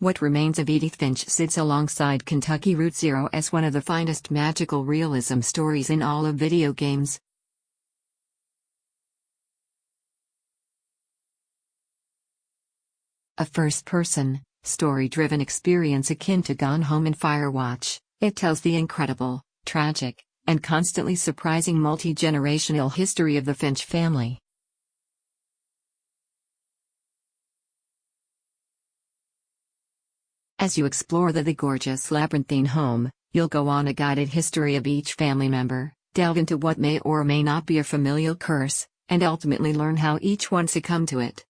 What Remains of Edith Finch sits alongside Kentucky Route Zero as one of the finest magical realism stories in all of video games. A first-person, story-driven experience akin to Gone Home and Firewatch, it tells the incredible, tragic, and constantly surprising multi-generational history of the Finch family. As you explore the gorgeous labyrinthine home, you'll go on a guided history of each family member, delve into what may or may not be a familial curse, and ultimately learn how each one succumbed to it.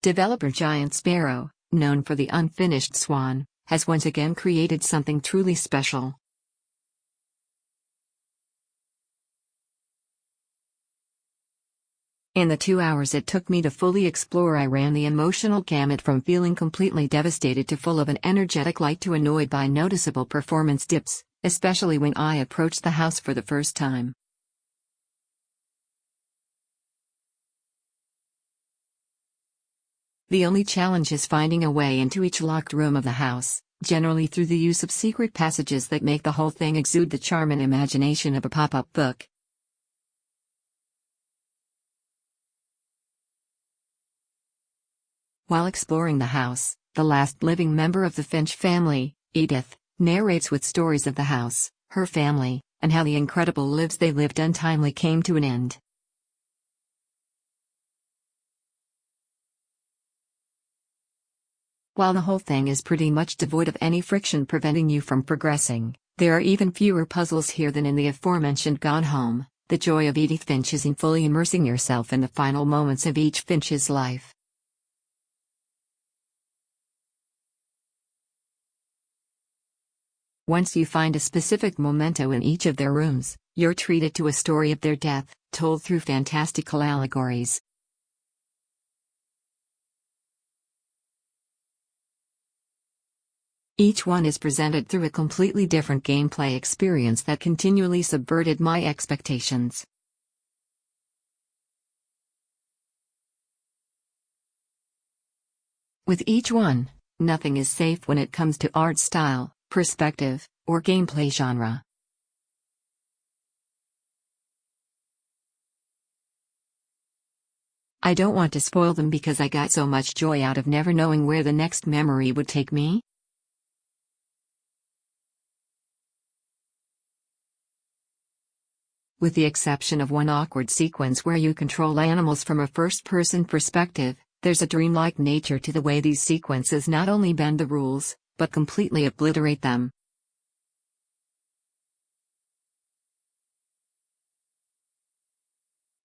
Developer Giant Sparrow, known for the Unfinished Swan, has once again created something truly special. In the 2 hours it took me to fully explore, I ran the emotional gamut from feeling completely devastated to full of an energetic light to annoyed by noticeable performance dips, especially when I approached the house for the first time. The only challenge is finding a way into each locked room of the house, generally through the use of secret passages that make the whole thing exude the charm and imagination of a pop-up book. While exploring the house, the last living member of the Finch family, Edith, narrates with stories of the house, her family, and how the incredible lives they lived untimely came to an end. While the whole thing is pretty much devoid of any friction preventing you from progressing, there are even fewer puzzles here than in the aforementioned Gone Home. The joy of Edith Finch is in fully immersing yourself in the final moments of each Finch's life. Once you find a specific memento in each of their rooms, you're treated to a story of their death, told through fantastical allegories. Each one is presented through a completely different gameplay experience that continually subverted my expectations. With each one, nothing is safe when it comes to art style, perspective, or gameplay genre. I don't want to spoil them because I got so much joy out of never knowing where the next memory would take me. With the exception of one awkward sequence where you control animals from a first-person perspective, there's a dreamlike nature to the way these sequences not only bend the rules, but completely obliterate them.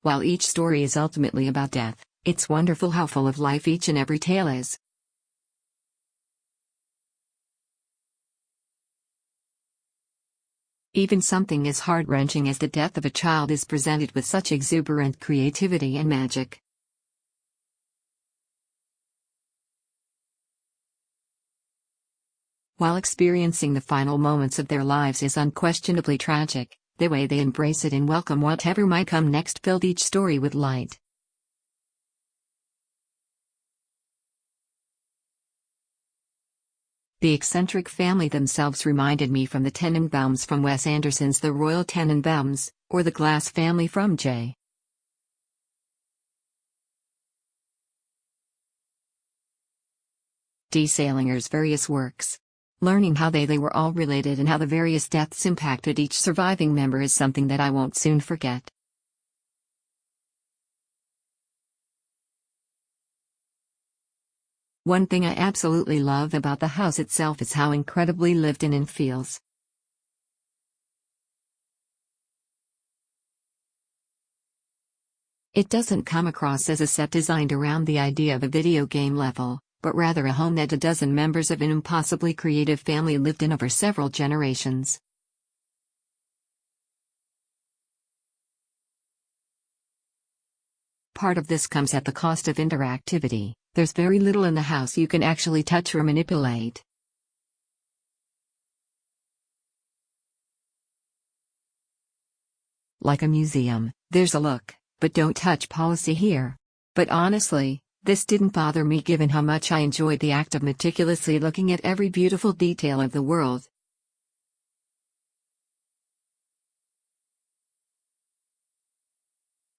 While each story is ultimately about death, it's wonderful how full of life each and every tale is. Even something as heart-wrenching as the death of a child is presented with such exuberant creativity and magic. While experiencing the final moments of their lives is unquestionably tragic, the way they embrace it and welcome whatever might come next filled each story with light. The eccentric family themselves reminded me from the Tenenbaums from Wes Anderson's The Royal Tenenbaums, or the Glass family from J. D. Salinger's various works. Learning how they were all related and how the various deaths impacted each surviving member is something that I won't soon forget. One thing I absolutely love about the house itself is how incredibly lived in it feels. It doesn't come across as a set designed around the idea of a video game level, but rather a home that a dozen members of an impossibly creative family lived in over several generations. Part of this comes at the cost of interactivity. There's very little in the house you can actually touch or manipulate. Like a museum, there's a look, but don't touch policy here. But honestly, this didn't bother me given how much I enjoyed the act of meticulously looking at every beautiful detail of the world,